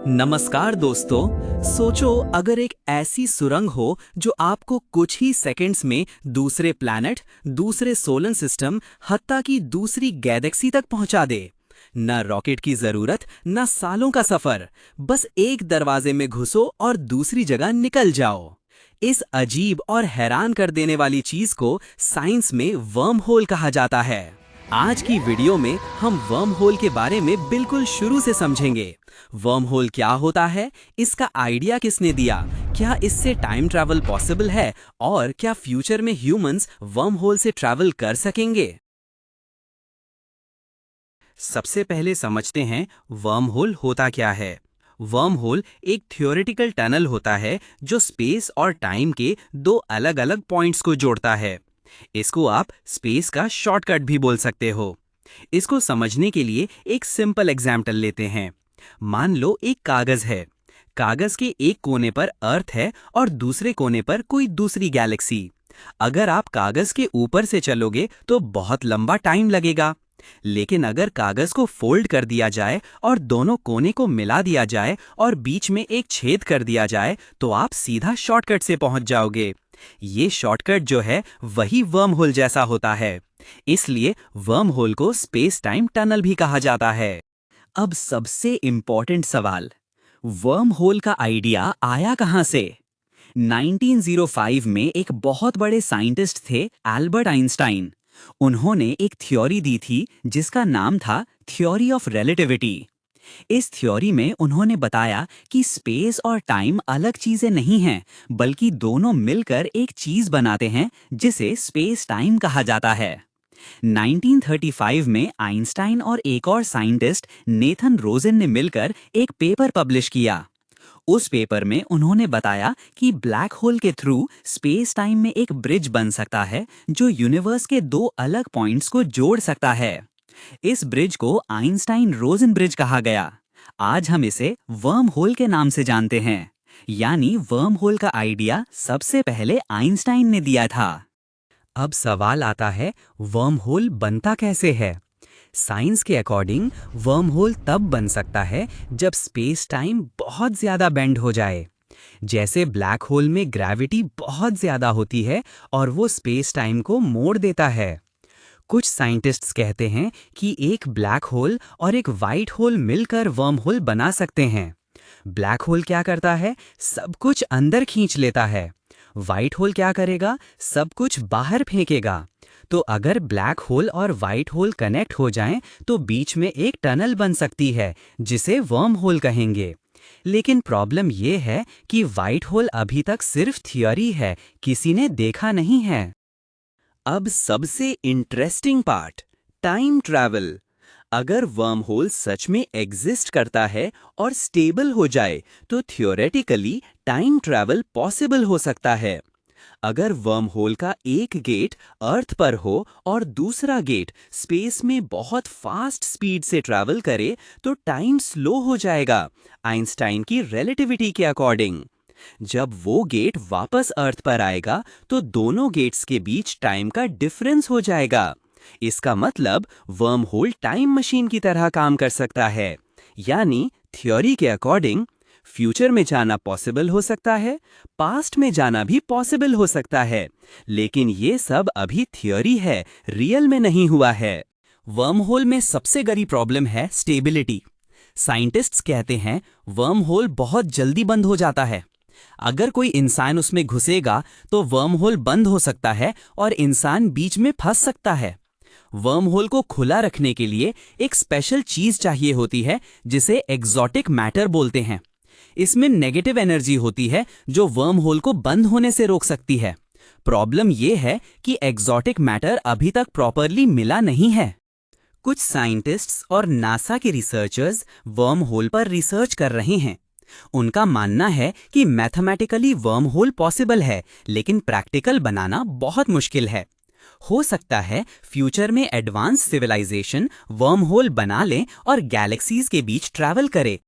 नमस्कार दोस्तों। सोचो अगर एक ऐसी सुरंग हो जो आपको कुछ ही सेकंड्स में दूसरे प्लैनेट, दूसरे सोलर सिस्टम, हत्ता कि दूसरी गैलेक्सी तक पहुंचा दे। न रॉकेट की जरूरत, न सालों का सफर, बस एक दरवाजे में घुसो और दूसरी जगह निकल जाओ। इस अजीब और हैरान कर देने वाली चीज को साइंस में वर्म होल कहा जाता है। आज की वीडियो में हम वर्म होल के बारे में बिल्कुल शुरू से समझेंगे। वर्म होल क्या होता है, इसका आइडिया किसने दिया, क्या इससे टाइम ट्रैवल पॉसिबल है और क्या फ्यूचर में ह्यूमंस वर्म होल से ट्रैवल कर सकेंगे। सबसे पहले समझते हैं वर्म होल होता क्या है। वर्म होल एक थ्योरेटिकल टनल होता है जो स्पेस और टाइम के दो अलग अलग पॉइंट्स को जोड़ता है। इसको आप स्पेस का शॉर्टकट भी बोल सकते हो। इसको समझने के लिए एक सिंपल एग्जाम्पल लेते हैं। मान लो एक कागज है। कागज के एक कोने पर अर्थ है और दूसरे कोने पर कोई दूसरी गैलेक्सी। अगर आप कागज के ऊपर से चलोगे तो बहुत लंबा टाइम लगेगा, लेकिन अगर कागज को फोल्ड कर दिया जाए और दोनों कोने को मिला दिया जाए और बीच में एक छेद कर दिया जाए तो आप सीधा शॉर्टकट से पहुंच जाओगे। ये शॉर्टकट जो है वही वर्म होल जैसा होता है, इसलिए वर्म होल को स्पेस टाइम टनल भी कहा जाता है। अब सबसे इंपॉर्टेंट सवाल, वर्म होल का आइडिया आया कहां से? 1905 में एक बहुत बड़े साइंटिस्ट थे एल्बर्ट आइंस्टाइन। उन्होंने एक थ्योरी दी थी जिसका नाम था थ्योरी ऑफ रिलेटिविटी। इस थ्योरी में उन्होंने बताया कि स्पेस और टाइम अलग चीजें नहीं हैं, बल्कि दोनों मिलकर एक चीज बनाते हैं जिसे स्पेस टाइम कहा जाता है। 1935 में आइंस्टाइन और एक और साइंटिस्ट नेथन रोजन ने मिलकर एक पेपर पब्लिश किया। उस पेपर में उन्होंने बताया कि ब्लैक होल के थ्रू स्पेस टाइम में एक ब्रिज बन सकता है जो यूनिवर्स के दो अलग पॉइंट्स को जोड़ सकता है। इस ब्रिज को आइंस्टाइन रोजन ब्रिज कहा गया। आज हम इसे वर्म होल के नाम से जानते हैं, यानी वर्म होल का आइडिया सबसे पहले आइंस्टाइन ने दिया था। अब सवाल आता है, वर्म होल बनता कैसे है? साइंस के अकॉर्डिंग वर्म होल तब बन सकता है जब स्पेस टाइम बहुत ज्यादा बेंड हो जाए। जैसे ब्लैक होल में ग्रेविटी बहुत ज्यादा होती है और वो स्पेस टाइम को मोड़ देता है। कुछ साइंटिस्ट्स कहते हैं कि एक ब्लैक होल और एक वाइट होल मिलकर वर्म होल बना सकते हैं। ब्लैक होल क्या करता है, सब कुछ अंदर खींच लेता है। वाइट होल क्या करेगा, सब कुछ बाहर फेंकेगा। तो अगर ब्लैक होल और वाइट होल कनेक्ट हो जाएं तो बीच में एक टनल बन सकती है जिसे वर्म होल कहेंगे। लेकिन प्रॉब्लम ये है कि वाइट होल अभी तक सिर्फ थियरी है, किसी ने देखा नहीं है। अब सबसे इंटरेस्टिंग पार्ट, टाइम ट्रैवल। अगर वर्म होल सच में एग्जिस्ट करता है और स्टेबल हो जाए तो थियोरेटिकली टाइम ट्रैवल पॉसिबल हो सकता है। अगर वर्म होल का एक गेट अर्थ पर हो और दूसरा गेट स्पेस में बहुत फास्ट स्पीड से ट्रैवल करे तो टाइम स्लो हो जाएगा, आइंस्टाइन की रिलेटिविटी के अकॉर्डिंग। जब वो गेट वापस अर्थ पर आएगा तो दोनों गेट्स के बीच टाइम का डिफरेंस हो जाएगा। इसका मतलब वर्म होल टाइम मशीन की तरह काम कर सकता है, यानी थ्योरी के अकॉर्डिंग फ्यूचर में जाना पॉसिबल हो सकता है, पास्ट में जाना भी पॉसिबल हो सकता है, लेकिन ये सब अभी थ्योरी है, रियल में नहीं हुआ है। वर्म होल में सबसे बड़ी प्रॉब्लम है स्टेबिलिटी। साइंटिस्ट्स कहते हैं वर्म होल बहुत जल्दी बंद हो जाता है। अगर कोई इंसान उसमें घुसेगा तो वर्म होल बंद हो सकता है और इंसान बीच में फंस सकता है। वर्म होल को खुला रखने के लिए एक स्पेशल चीज चाहिए होती है जिसे एक्सोटिक मैटर बोलते हैं। इसमें नेगेटिव एनर्जी होती है जो वर्म होल को बंद होने से रोक सकती है। प्रॉब्लम यह है कि एक्सोटिक मैटर अभी तक प्रॉपरली मिला नहीं है। कुछ साइंटिस्ट्स और नासा के रिसर्चर्स वर्म होल पर रिसर्च कर रहे हैं। उनका मानना है कि मैथमेटिकली वर्म होल पॉसिबल है, लेकिन प्रैक्टिकल बनाना बहुत मुश्किल है। हो सकता है फ्यूचर में एडवांस सिविलाइजेशन वर्म होल बना लें और गैलेक्सीज के बीच ट्रैवल करे,